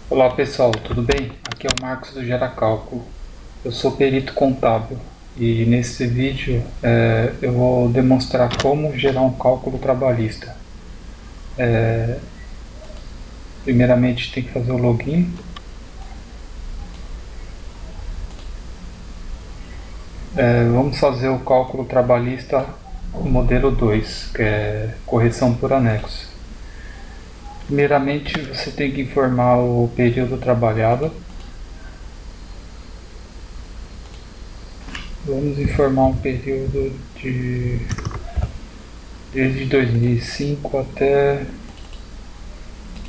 Olá pessoal, tudo bem? Aqui é o Marcos do Gera Cálculo. Eu sou perito contábil e nesse vídeo eu vou demonstrar como gerar um cálculo trabalhista. Primeiramente tem que fazer o login. Vamos fazer o cálculo trabalhista modelo 2, que é correção por anexo. Primeiramente você tem que informar o período trabalhado. Vamos informar um período desde 2005 até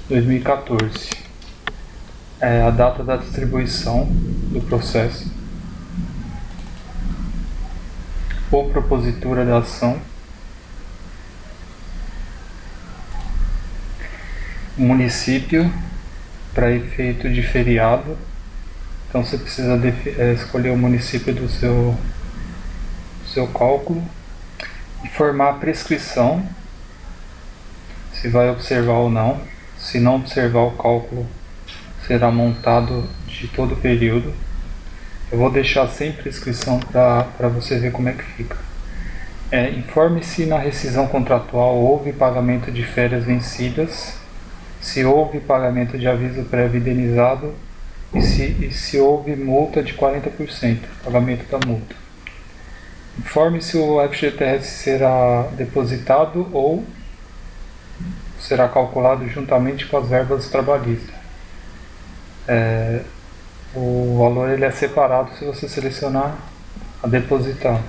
2014. A data da distribuição do processo, ou propositura da ação, município para efeito de feriado. Então você precisa escolher o município do seu cálculo, informar a prescrição, se vai observar ou não. Se não observar, o cálculo será montado de todo o período. Eu vou deixar sem prescrição para você ver como é que fica. Informe se na rescisão contratual houve pagamento de férias vencidas, se houve pagamento de aviso prévio indenizado e se houve multa de 40%, pagamento da multa. Informe se o FGTS será depositado ou será calculado juntamente com as verbas trabalhistas. O valor ele é separado se você selecionar a depositar.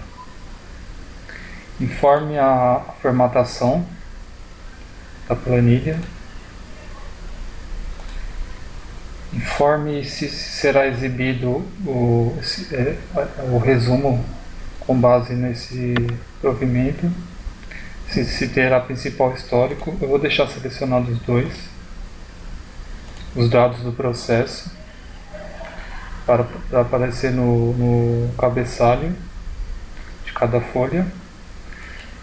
Informe a formatação da planilha. Informe se será exibido o resumo com base nesse provimento, se terá principal histórico. Eu vou deixar selecionados os dois, os dados do processo, para aparecer no cabeçalho de cada folha.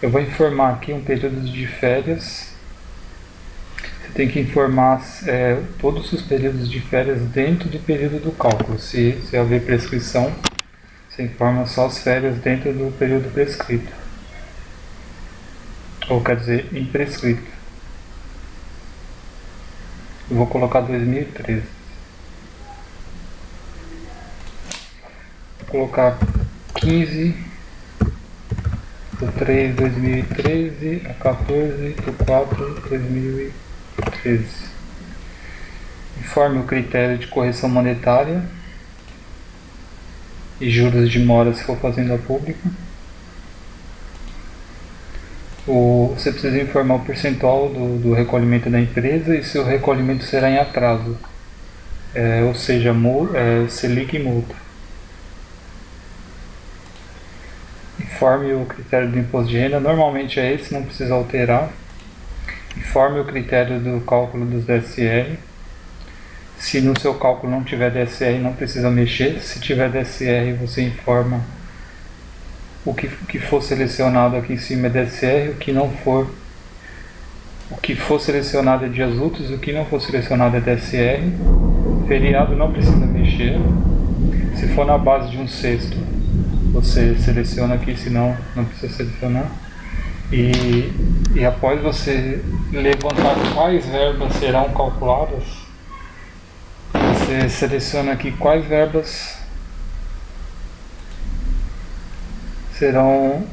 Eu vou informar aqui um período de férias. Você tem que informar todos os períodos de férias dentro do período do cálculo. Se haver prescrição, você informa só as férias dentro do período prescrito. Ou quer dizer, imprescrito. Eu vou colocar 2013. Vou colocar 15 do 3 de 2013 a 14 do 4 de 2013. Informe o critério de correção monetária e juros de mora se for fazenda pública. Você precisa informar o percentual do recolhimento da empresa e se o recolhimento será em atraso, ou seja, Selic e multa. Informe o critério do imposto de renda, normalmente é esse, não precisa alterar. Informe o critério do cálculo dos DSR. Se no seu cálculo não tiver DSR, não precisa mexer. Se tiver DSR, você informa o que for selecionado aqui em cima é DSR, o que não for. O que for selecionado é dias úteis, o que não for selecionado é DSR. Feriado não precisa mexer. Se for na base de um sexto, você seleciona aqui, senão não precisa selecionar. E após você levantar quais verbas serão calculadas, você seleciona aqui quais verbas serão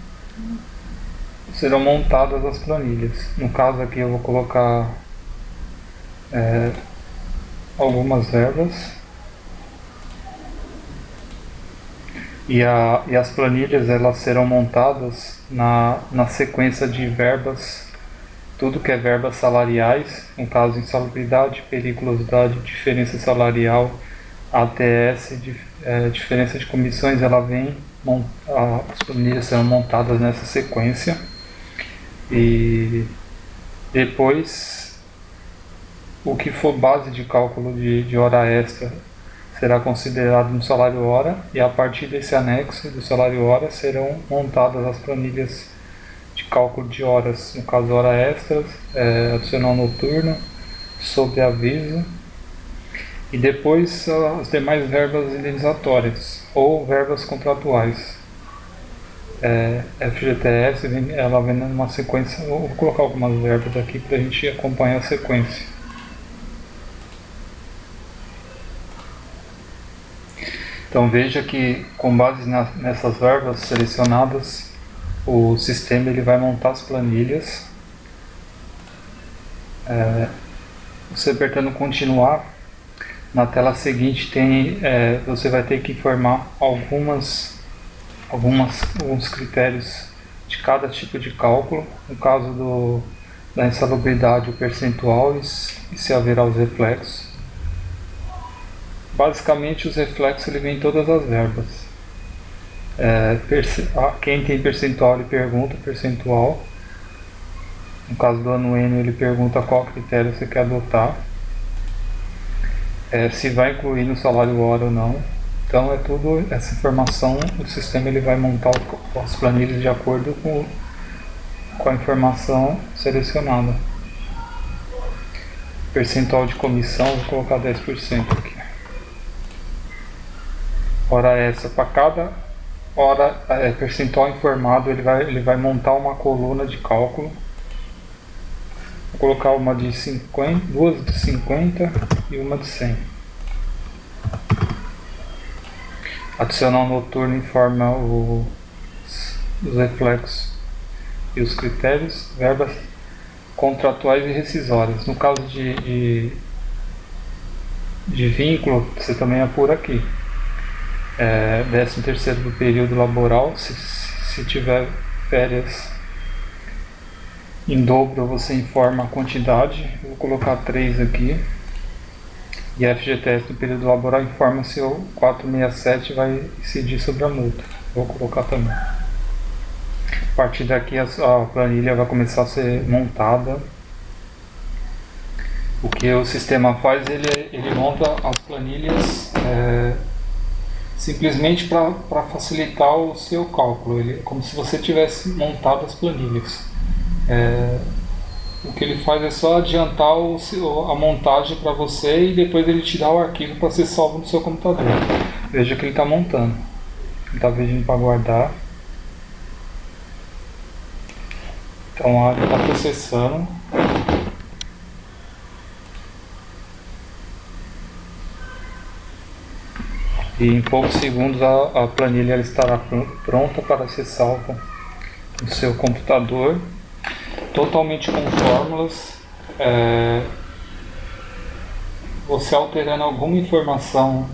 montadas as planilhas. No caso aqui eu vou colocar algumas verbas e as planilhas elas serão montadas na sequência de verbas, tudo que é verbas salariais, no caso insalubridade, periculosidade, diferença salarial, ATS, diferença de comissões, ela vem, as planilhas serão montadas nessa sequência. E depois, o que for base de cálculo de hora extra será considerado no salário hora, e a partir desse anexo do salário hora serão montadas as planilhas de cálculo de horas, no caso hora extras, adicional noturno, sobreaviso E depois as demais verbas indenizatórias ou verbas contratuais. FGTS, ela vem numa sequência. Vou colocar algumas verbas aqui para a gente acompanhar a sequência. Então veja que com base nessas verbas selecionadas, o sistema ele vai montar as planilhas. Você apertando continuar, na tela seguinte você vai ter que informar alguns critérios de cada tipo de cálculo. No caso da insalubridade, o percentual e se haverá os reflexos. Basicamente os reflexos ele vem em todas as verbas. Quem tem percentual ele pergunta percentual. No caso do ano N ele pergunta qual critério você quer adotar. Se vai incluir no salário hora ou não. Então tudo essa informação, o sistema ele vai montar as planilhas de acordo com a informação selecionada. Percentual de comissão, vou colocar 10% aqui. Hora extra, para cada hora percentual informado ele vai montar uma coluna de cálculo. Vou colocar uma de 50, duas de 50 e uma de 100. Adicional noturno informa os reflexos e os critérios, verbas contratuais e rescisórias. No caso de vínculo, você também apura aqui. 13º do período laboral, se tiver férias em dobro você informa a quantidade. Vou colocar 3 aqui. E a FGTS no período laboral informa se o 467 vai incidir sobre a multa. Vou colocar também. A partir daqui a planilha vai começar a ser montada. O que o sistema faz, ele monta as planilhas simplesmente para facilitar o seu cálculo. É como se você tivesse montado as planilhas. O que ele faz é só adiantar a montagem para você e depois ele te dá o arquivo para ser salvo no seu computador. Veja que ele está montando. Ele está pedindo para guardar. Então ele está processando. E em poucos segundos a planilha ela estará pronta para ser salva no seu computador. Totalmente com fórmulas. Você alterando alguma informação,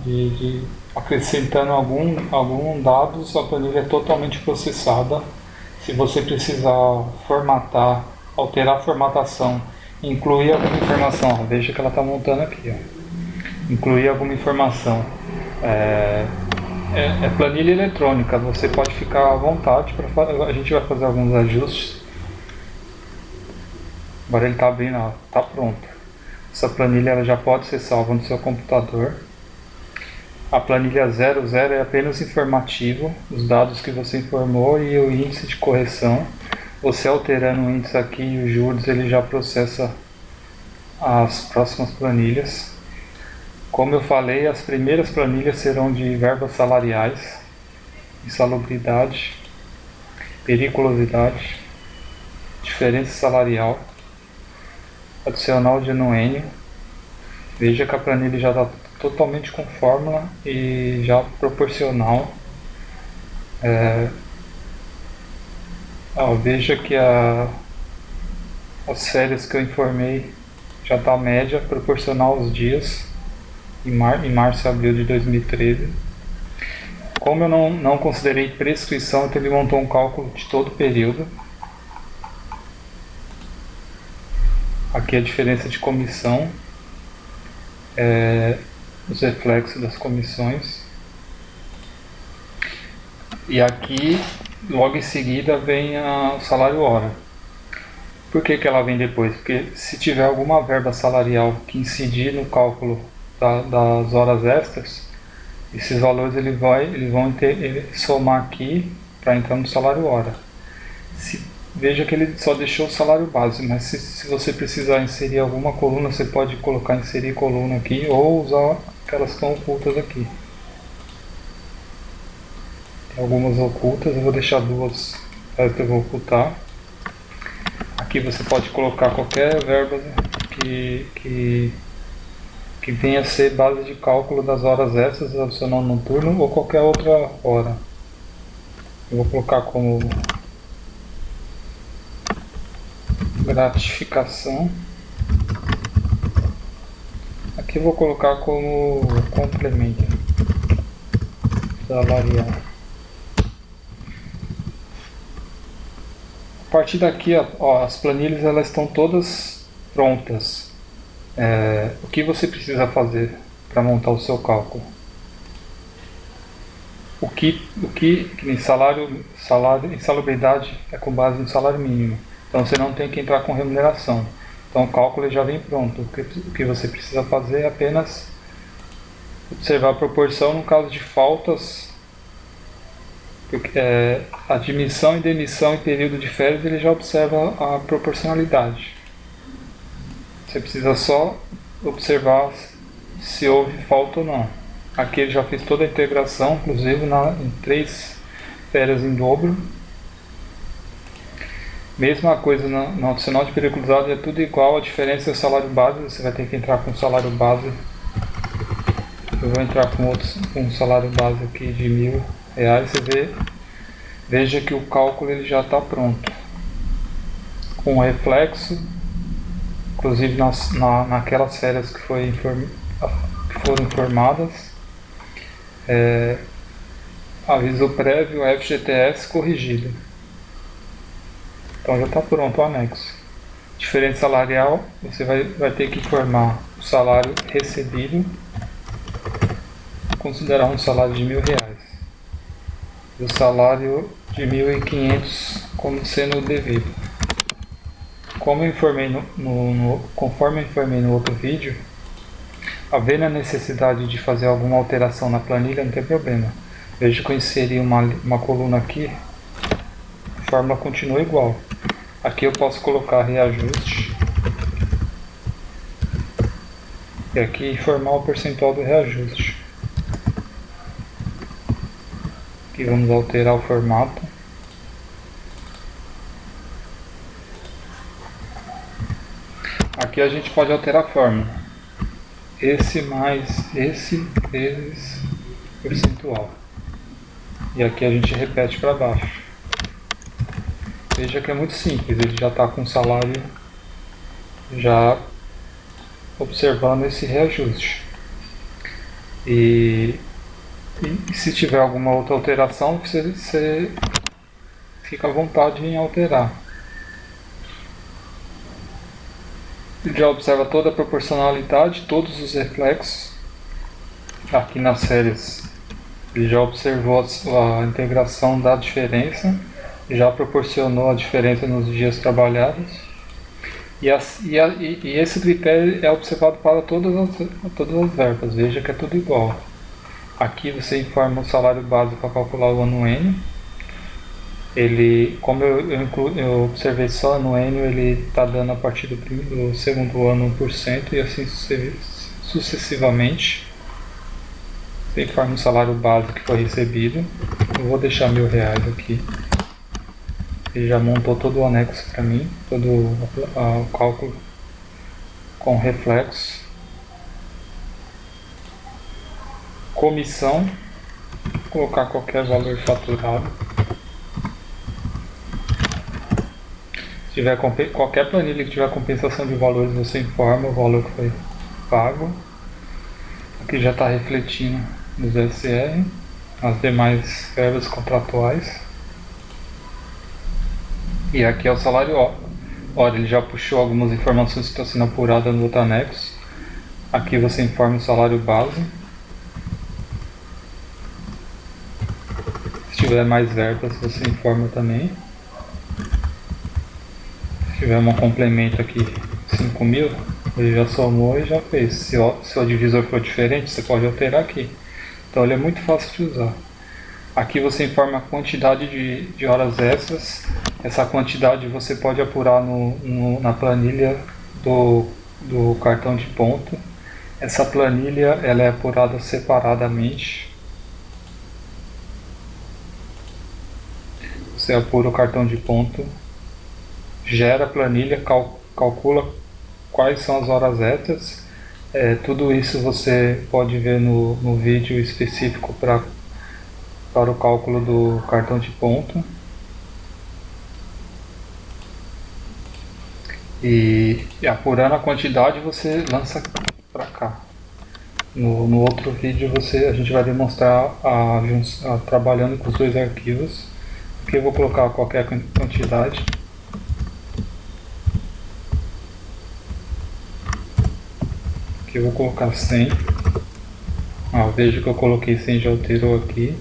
acrescentando algum dados, a planilha é totalmente processada. Se você precisar formatar, alterar a formatação, incluir alguma informação, veja que ela está montando aqui, incluir alguma informação. Planilha eletrônica, você pode ficar à vontade, a gente vai fazer alguns ajustes. Agora ele está abrindo, está pronto. Essa planilha ela já pode ser salva no seu computador. A planilha 00 é apenas informativo, os dados que você informou e o índice de correção. Você alterando o índice aqui e os juros, ele já processa as próximas planilhas. Como eu falei, as primeiras planilhas serão de verbas salariais, insalubridade, periculosidade, diferença salarial, adicional de anuênio. Veja que a planilha já está totalmente com fórmula e já proporcional. Veja que as férias que eu informei já está média proporcional aos dias em março e abril de 2013. Como eu não considerei prescrição, então ele montou um cálculo de todo o período. Aqui a diferença de comissão, os reflexos das comissões. E aqui, logo em seguida, vem o salário hora. Por que ela vem depois? Porque se tiver alguma verba salarial que incidir no cálculo das horas extras, esses valores eles vão somar aqui para entrar no salário hora. Veja que ele só deixou o salário base, mas se você precisar inserir alguma coluna, você pode colocar inserir coluna aqui ou usar aquelas que estão ocultas aqui. Tem algumas ocultas, eu vou deixar duas, eu vou ocultar. Aqui você pode colocar qualquer verba que venha a ser base de cálculo das horas extras, adicional noturno ou qualquer outra hora. Eu vou colocar como gratificação. Aqui eu vou colocar como complemento salarial. A partir daqui, ó, as planilhas elas estão todas prontas. O que você precisa fazer para montar o seu cálculo? O que em salário, insalubridade é com base no salário mínimo. Então você não tem que entrar com remuneração. Então o cálculo já vem pronto. O que você precisa fazer é apenas observar a proporção no caso de faltas. Porque, admissão e demissão em período de férias ele já observa a proporcionalidade. Você precisa só observar se houve falta ou não. Aqui ele já fez toda a integração, inclusive em 3 férias em dobro. Mesma coisa no adicional de periculosidade, é tudo igual, a diferença é o salário base, você vai ter que entrar com o salário base. Eu vou entrar com um salário base aqui de R$1.000, veja que o cálculo ele já está pronto. Com reflexo, inclusive naquelas férias que foram informadas, aviso prévio FGTS corrigido. Então já está pronto o anexo. Diferença salarial, você vai ter que informar o salário recebido, considerar um salário de R$1.000 e o salário de 1.500 como sendo devido. Como eu informei conforme eu informei no outro vídeo, havendo a necessidade de fazer alguma alteração na planilha, não tem problema. Veja que eu inseri uma coluna aqui, a fórmula continua igual. Aqui eu posso colocar reajuste e aqui informar o percentual do reajuste. Aqui vamos alterar o formato. Aqui a gente pode alterar a fórmula. Esse mais esse vezes percentual. E aqui a gente repete para baixo. Veja que é muito simples, ele já está com o salário já observando esse reajuste. E se tiver alguma outra alteração, você fica à vontade em alterar. Ele já observa toda a proporcionalidade, todos os reflexos. Aqui nas séries ele já observou a integração da diferença, já proporcionou a diferença nos dias trabalhados. E esse critério é observado para todas as verbas, veja que é tudo igual. Aqui você informa o salário base para calcular o ano N. Como eu observei só ano N, ele está dando a partir do segundo ano 1% e assim sucessivamente. Você informa o salário base que foi recebido. Eu vou deixar R$1.000 aqui. Ele já montou todo o anexo para mim, todo o cálculo com reflexo. Comissão, vou colocar qualquer valor faturado. Se tiver qualquer planilha que tiver compensação de valores, você informa o valor que foi pago. Aqui já está refletindo nos SR, as demais verbas contratuais. E aqui é o salário hora, ele já puxou algumas informações que estão sendo apuradas no outro anexo. Aqui você informa o salário base. Se tiver mais verbas, você informa também. Se tiver um complemento aqui, 5.000, ele já somou e já fez. Se o divisor for diferente, você pode alterar aqui. Então ele é muito fácil de usar. Aqui você informa a quantidade de horas extras Essa quantidade você pode apurar na planilha do cartão de ponto. Essa planilha ela é apurada separadamente. Você apura o cartão de ponto, gera a planilha, calcula quais são as horas extras. Tudo isso você pode ver no vídeo específico para o cálculo do cartão de ponto. E apurando a quantidade você lança para cá. No outro vídeo a gente vai demonstrar trabalhando com os dois arquivos. Aqui eu vou colocar qualquer quantidade. Aqui eu vou colocar 100. Veja que eu coloquei 100, já alterou aqui.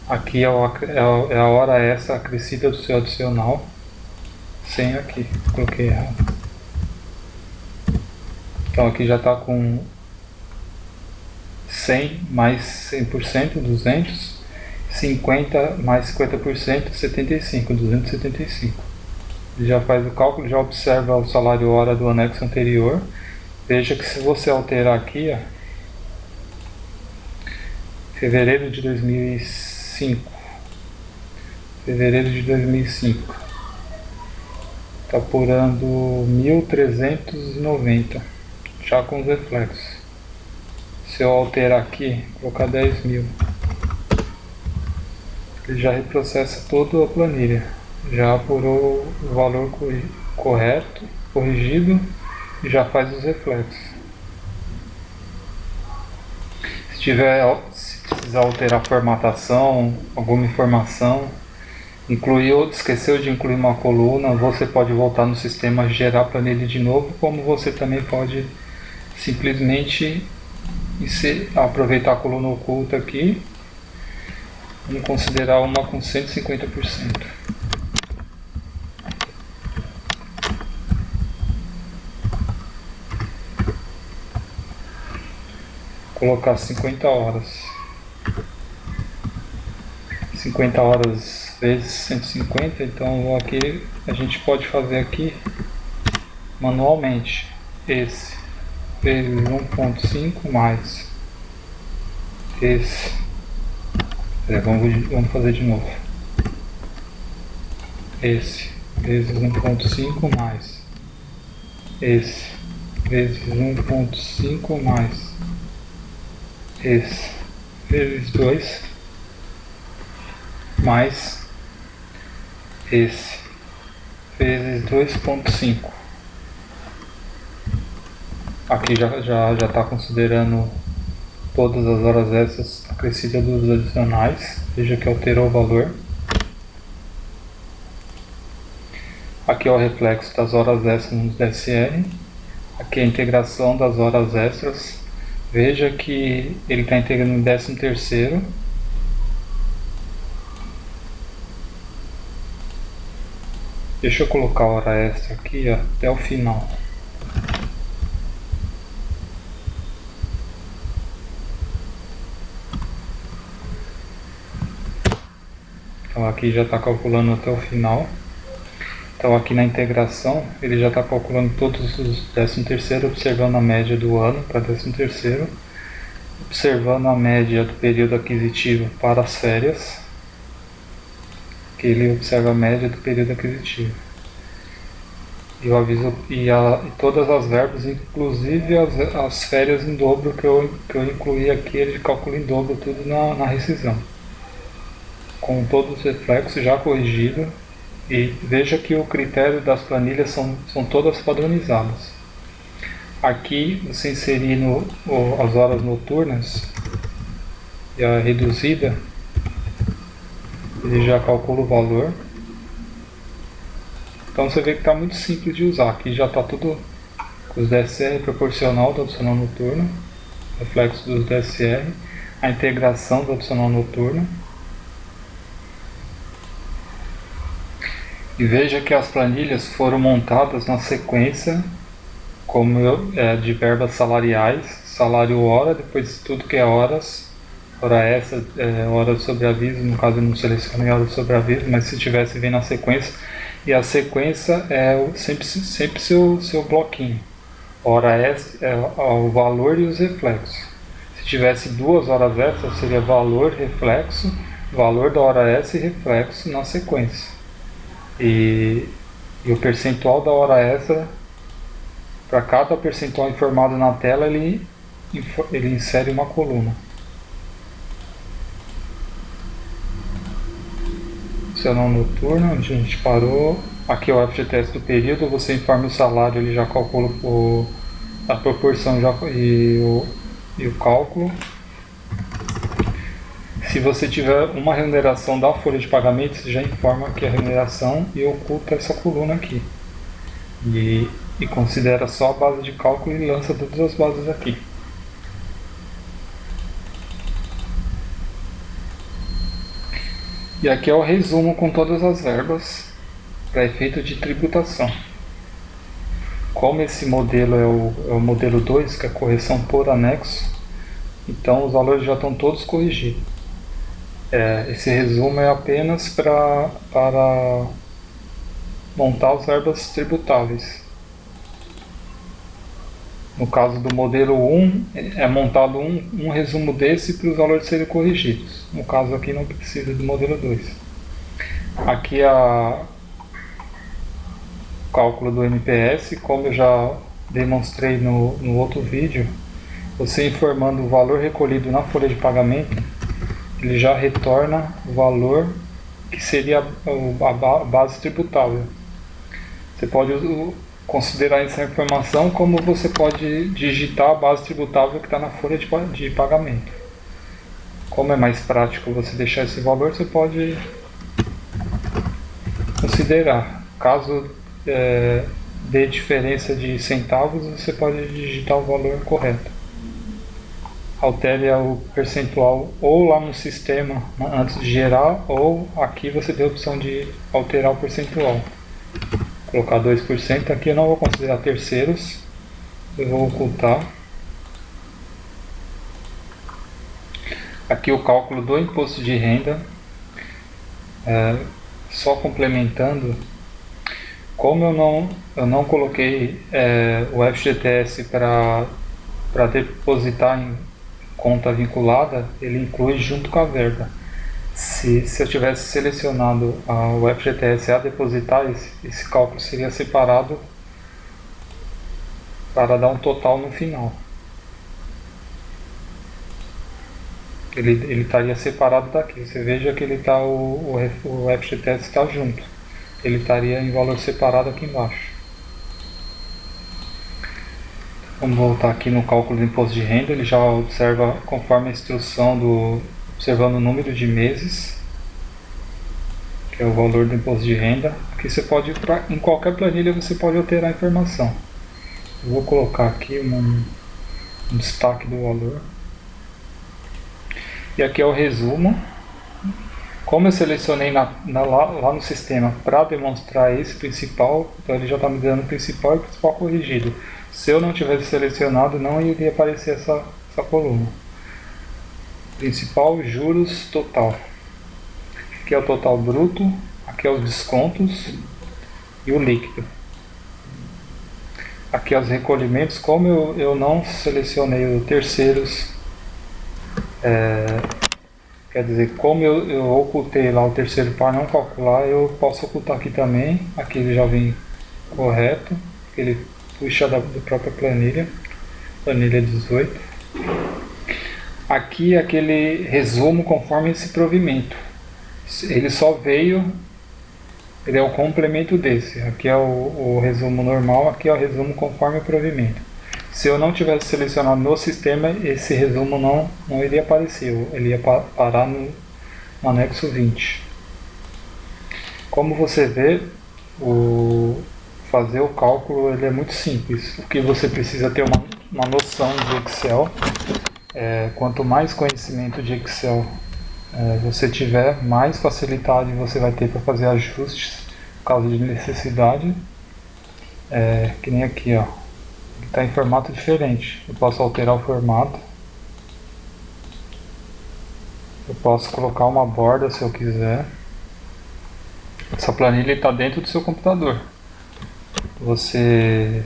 Aqui é a hora extra acrescida do seu adicional. 100 aqui, coloquei errado. Então aqui já está com 100 mais 100%, 200, 50 mais 50%, 75, 275. Ele já faz o cálculo, já observa o salário hora do anexo anterior. Veja que se você alterar aqui, fevereiro de 2005, está apurando 1.390, já com os reflexos. Se eu alterar aqui, colocar 10.000, ele já reprocessa toda a planilha, já apurou o valor correto, corrigido, e já faz os reflexos. Se precisar alterar a formatação, alguma informação, esqueceu de incluir uma coluna, você pode voltar no sistema, gerar a planilha de novo, como você também pode simplesmente aproveitar a coluna oculta aqui. Vamos considerar uma com 150%. Colocar 50 horas. 50 horas vezes 150, então aqui a gente pode fazer aqui manualmente. Esse vezes 1.5 mais esse. Vamos fazer de novo. Esse vezes 1.5 mais esse vezes 1.5 mais esse vezes 2 mais esse vezes 2.5. Aqui já está considerando todas as horas extras acrescidas dos adicionais. Veja que alterou o valor. Aqui é o reflexo das horas extras no DSR. Aqui é a integração das horas extras. Veja que ele está integrando em 13º. Deixa eu colocar a hora extra aqui até o final. Então aqui já está calculando até o final. Então aqui na integração ele já está calculando todos os 13º, observando a média do ano para 13º, observando a média do período aquisitivo para as férias, que ele observa a média do período aquisitivo. E eu aviso e todas as verbas, inclusive as férias em dobro que eu incluí aqui, ele calcula em dobro tudo na rescisão, com todos os reflexos já corrigidos. E veja que o critério das planilhas são todas padronizadas. Aqui você inserindo as horas noturnas e a reduzida, ele já calcula o valor. Então você vê que está muito simples de usar. Aqui já está tudo com os DSR proporcional do adicional noturno, reflexo dos DSR, a integração do adicional noturno. E veja que as planilhas foram montadas na sequência de verbas salariais, salário hora, depois tudo que é horas, hora extra, hora de sobreaviso. No caso eu não selecionei hora de sobreaviso, mas se tivesse vem na sequência. E a sequência é sempre seu bloquinho. Hora extra é o valor e os reflexos. Se tivesse 2 horas extras, seria valor, reflexo, valor da hora extra e reflexo na sequência. E o percentual da hora extra, para cada percentual informado na tela, ele insere uma coluna. Salão noturno, onde a gente parou. Aqui é o FGTS do período, você informa o salário, ele já calcula a proporção e o cálculo. Se você tiver uma remuneração da folha de pagamento, você já informa que é a remuneração e oculta essa coluna aqui. E considera só a base de cálculo e lança todas as bases aqui. E aqui é o resumo com todas as verbas para efeito de tributação. Como esse modelo é o modelo 2, que é a correção por anexo, então os valores já estão todos corrigidos. Esse resumo é apenas para montar as verbas tributáveis. No caso do modelo 1, é montado um resumo desse para os valores serem corrigidos. No caso aqui não precisa do modelo 2. Aqui é o cálculo do MPS, como eu já demonstrei no outro vídeo. Você informando o valor recolhido na folha de pagamento, ele já retorna o valor que seria a base tributável. Você pode considerar essa informação como você pode digitar a base tributável que está na folha de pagamento. Como é mais prático você deixar esse valor, você pode considerar. Caso dê diferença de centavos, você pode digitar o valor correto. Altere o percentual ou lá no sistema antes de gerar, ou aqui você tem a opção de alterar o percentual. Colocar 2%, aqui eu não vou considerar terceiros, eu vou ocultar. Aqui o cálculo do imposto de renda, só complementando, como eu não coloquei o FGTS para depositar em conta vinculada, ele inclui junto com a verba. Se eu tivesse selecionado o FGTS a depositar, esse cálculo seria separado para dar um total no final. Ele estaria separado daqui. Você veja que ele o FGTS está junto. Ele estaria em valor separado aqui embaixo. Vamos voltar aqui no cálculo do imposto de renda. Ele já observa conforme a instrução observando o número de meses, que é o valor do imposto de renda. Aqui você pode, em qualquer planilha você pode alterar a informação. Eu vou colocar aqui um destaque do valor. E aqui é o resumo. Como eu selecionei lá no sistema para demonstrar esse principal, então ele já está me dando o principal e o principal corrigido. Se eu não tivesse selecionado, não iria aparecer essa coluna. Principal, juros, total. Aqui é o total bruto, aqui é os descontos e o líquido. Aqui é os recolhimentos. Como eu não selecionei o terceiros, quer dizer, como eu ocultei lá o terceiro para não calcular, eu posso ocultar aqui também. Aqui ele já vem correto, ele puxa da própria planilha 18. Aqui é aquele resumo conforme esse provimento. Ele só veio, ele é o complemento desse. Aqui é o resumo normal, aqui é o resumo conforme o provimento. Se eu não tivesse selecionado no sistema, esse resumo não iria aparecer, ele ia parar no anexo 20. Como você vê, fazer o cálculo ele é muito simples. O que você precisa ter uma noção de Excel. Quanto mais conhecimento de Excel você tiver, mais facilidade você vai ter para fazer ajustes por causa de necessidade. Que nem aqui, ó, está em formato diferente. Eu posso alterar o formato. Eu posso colocar uma borda se eu quiser. Essa planilha está dentro do seu computador. Você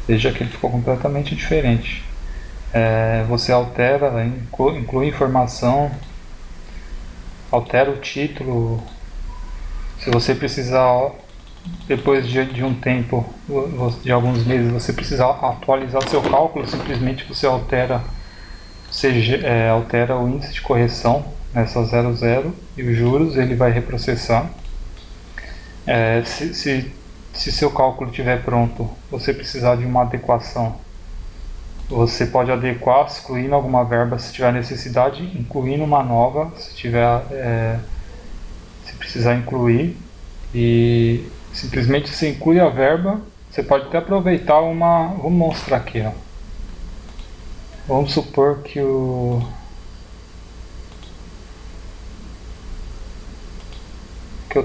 veja que ele ficou completamente diferente. Você altera, inclui informação, altera o título. Se você precisar, depois de um tempo, de alguns meses, você precisar atualizar seu cálculo, simplesmente você altera, altera o índice de correção nessa 00 e os juros ele vai reprocessar. Se seu cálculo estiver pronto, você precisar de uma adequação, você pode adequar excluindo alguma verba se tiver necessidade, incluindo uma nova se precisar incluir, e simplesmente você inclui a verba. Você pode até aproveitar vamos mostrar aqui, ó. Vamos supor que eu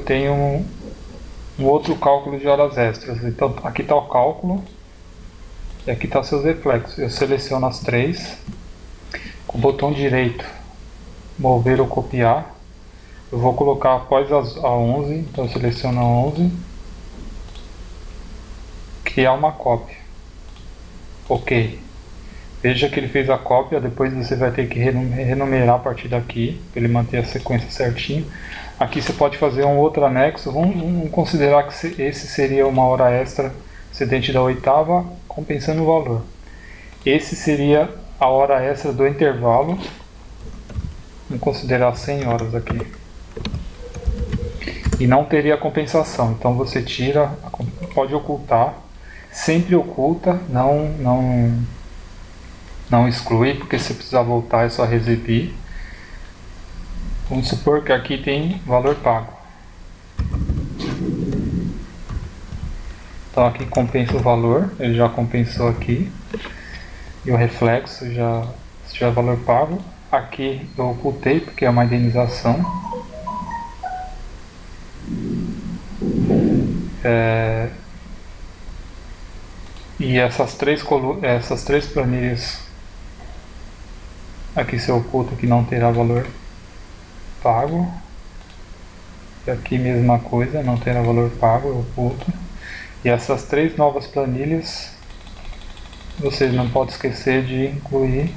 tenho um outro cálculo de horas extras. Então aqui está o cálculo e aqui está seus reflexos. Eu seleciono as três com o botão direito, mover ou copiar. Eu vou colocar após a 11, então eu seleciono a 11, criar uma cópia. Ok. Veja que ele fez a cópia, depois você vai ter que renumerar a partir daqui, para ele manter a sequência certinho. Aqui você pode fazer um outro anexo. Vamos considerar que esse seria uma hora extra excedente da oitava, compensando o valor. Esse seria a hora extra do intervalo. Vamos considerar 100 horas aqui. E não teria compensação. Então você tira, pode ocultar. Sempre oculta, não exclui, porque se precisar voltar é só reexibir. Vamos supor que aqui tem valor pago. Então aqui compensa o valor, ele já compensou aqui. E o reflexo já, se tiver valor pago. Aqui eu ocultei porque é uma indenização. E essas três planilhas aqui se oculta que não terá valor pago. E aqui mesma coisa, não terá valor pago, eu oculto. E essas três novas planilhas, vocês não podem esquecer de incluir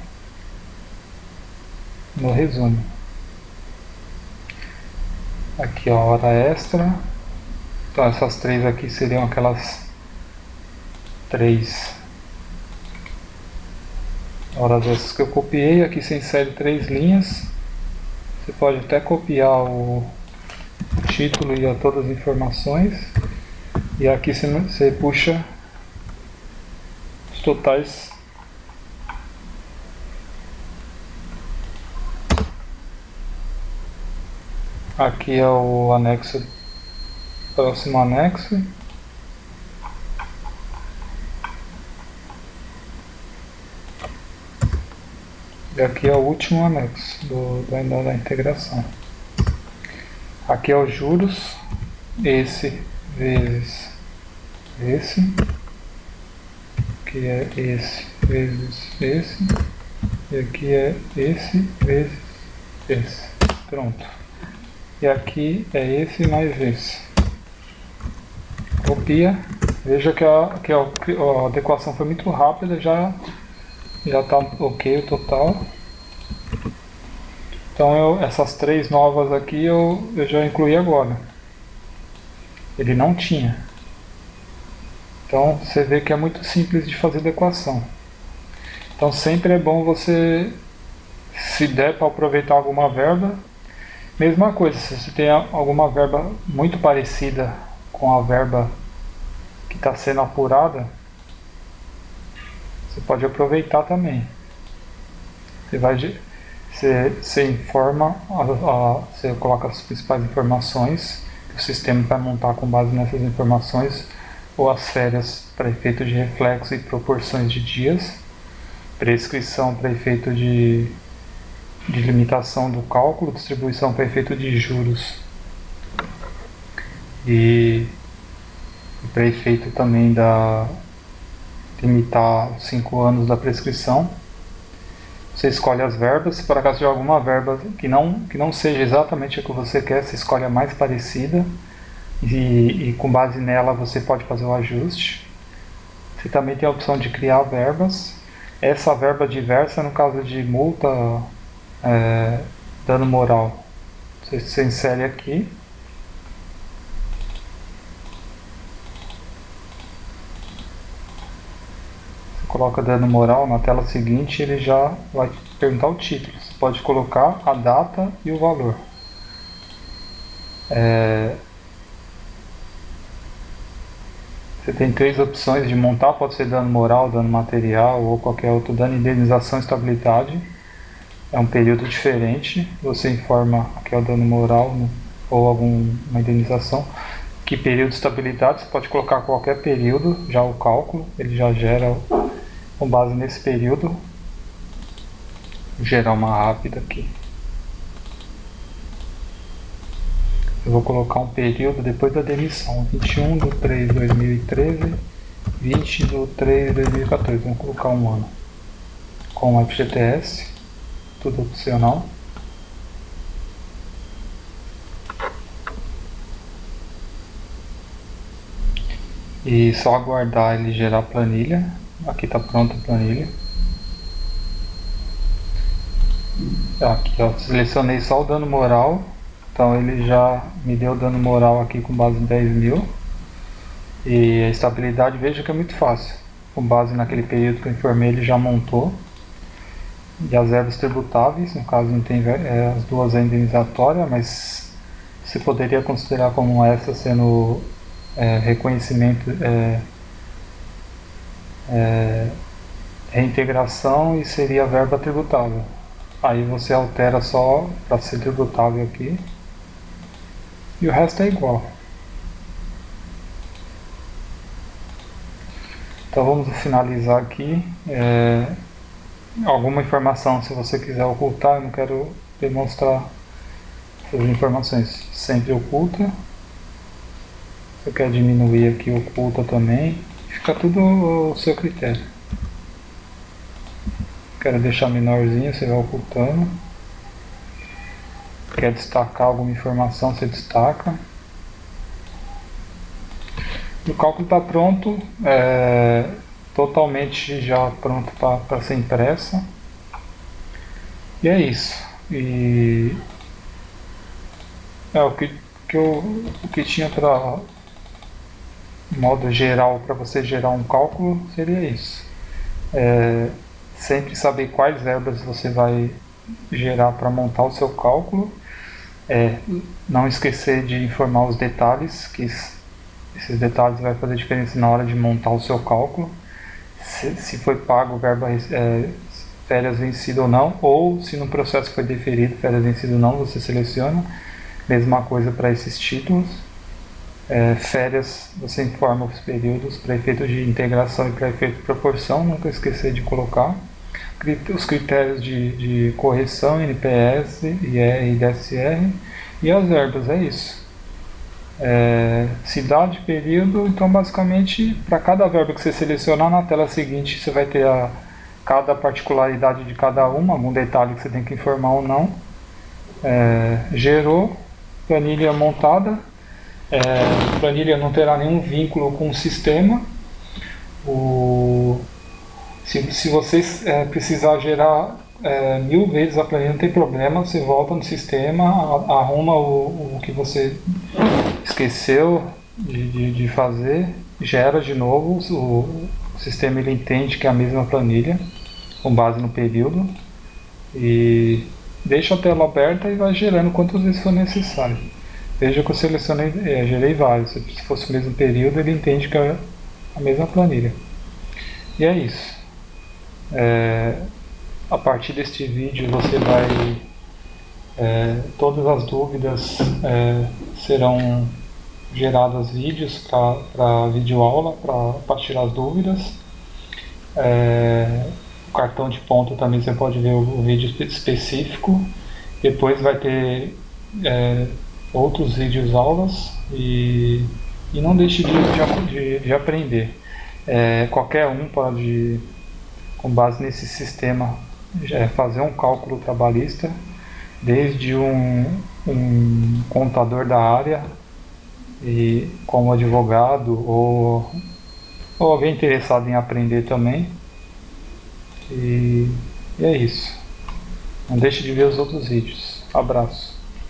no resumo. Aqui, ó, hora extra. Então essas três aqui seriam aquelas três horas extras que eu copiei. Aqui você insere 3 linhas. Você pode até copiar o título e todas as informações. E aqui você puxa os totais. Aqui é o anexo, próximo anexo. E aqui é o último anexo da integração. Aqui é os juros, esse vezes esse, que é esse vezes esse, e aqui é esse vezes esse. Pronto. E aqui é esse mais esse. Copia. Veja que a adequação foi muito rápida, já está ok o total. Então essas três novas aqui eu já incluí agora. Ele não tinha. Então você vê que é muito simples de fazer adequação. Então sempre é bom você, se der para aproveitar alguma verba, mesma coisa, se você tem alguma verba muito parecida com a verba que está sendo apurada, você pode aproveitar também. Você informa, você coloca as principais informações que o sistema vai montar com base nessas informações, ou as férias para efeito de reflexo e proporções de dias, prescrição para efeito de limitação do cálculo, distribuição para efeito de juros e para efeito também limitar os 5 anos da prescrição. Você escolhe as verbas. Se por acaso tiver alguma verba que não seja exatamente a que você quer, você escolhe a mais parecida e com base nela você pode fazer o ajuste. Você também tem a opção de criar verbas. Essa verba diversa, no caso de multa, dano moral, você insere aqui. Você coloca dano moral, na tela seguinte ele já vai perguntar o título. Você pode colocar a data e o valor. Você tem 3 opções de montar, pode ser dano moral, dano material ou qualquer outro dano. Indenização e estabilidade é um período diferente, você informa que é o dano moral ou alguma indenização. Que período de estabilidade, você pode colocar qualquer período, já o cálculo, ele já gera com base nesse período. Vou gerar uma rápida aqui. Eu vou colocar um período depois da demissão, 21/3/2013, 20/3/2014, vamos colocar um ano. Com FGTS, tudo opcional. E só aguardar ele gerar a planilha. Aqui está pronta a planilha. Aqui, ó, selecionei só o dano moral. Então ele já me deu dano moral aqui com base em 10.000. E a estabilidade, veja que é muito fácil. Com base naquele período que eu informei, ele já montou. E as verbas tributáveis, no caso não tem as duas é indenizatória, mas você poderia considerar como essa sendo reconhecimento, reintegração, e seria a verba tributável. Aí você altera só para ser tributável aqui. E o resto é igual. Então vamos finalizar aqui. Alguma informação, se você quiser ocultar, eu não quero demonstrar as informações, sempre oculta. Se você quer diminuir aqui, oculta também. Fica tudo ao seu critério. Quero deixar menorzinho, você vai ocultando. Quer destacar alguma informação, você destaca. O cálculo está pronto, totalmente já pronto para ser impressa. E é isso. E o que tinha para modo geral para você gerar um cálculo seria isso. Sempre saber quais verbas você vai gerar para montar o seu cálculo. Não esquecer de informar os detalhes, que esses detalhes vai fazer diferença na hora de montar o seu cálculo. Se foi pago verba férias vencido ou se no processo foi deferido férias vencido ou não, você seleciona. Mesma coisa para esses títulos. Férias, você informa os períodos para efeito de integração e para efeito de proporção, nunca esquecer de colocar. Os critérios de correção, NPS, IR e DSR, e as verbas, é isso. Cidade, período, então basicamente para cada verba que você selecionar, na tela seguinte você vai ter cada particularidade de cada uma, algum detalhe que você tem que informar ou não. Gerou, planilha montada, planilha não terá nenhum vínculo com o sistema. Se você precisar gerar 1000 vezes a planilha, não tem problema, você volta no sistema, arruma o que você esqueceu de fazer, gera de novo, o sistema ele entende que é a mesma planilha, com base no período, e deixa a tela aberta e vai gerando quantas vezes for necessário. Veja que eu selecionei, gerei vários, se fosse o mesmo período ele entende que é a mesma planilha. E é isso. A partir deste vídeo você vai todas as dúvidas serão geradas vídeos para videoaula para tirar as dúvidas. O cartão de ponto também você pode ver o vídeo específico. Depois vai ter outros vídeos aulas e não deixe de aprender. Qualquer um pode, com base nesse sistema fazer um cálculo trabalhista, desde um contador da área, e como advogado, ou alguém interessado em aprender também. E é isso. Não deixe de ver os outros vídeos. Abraço.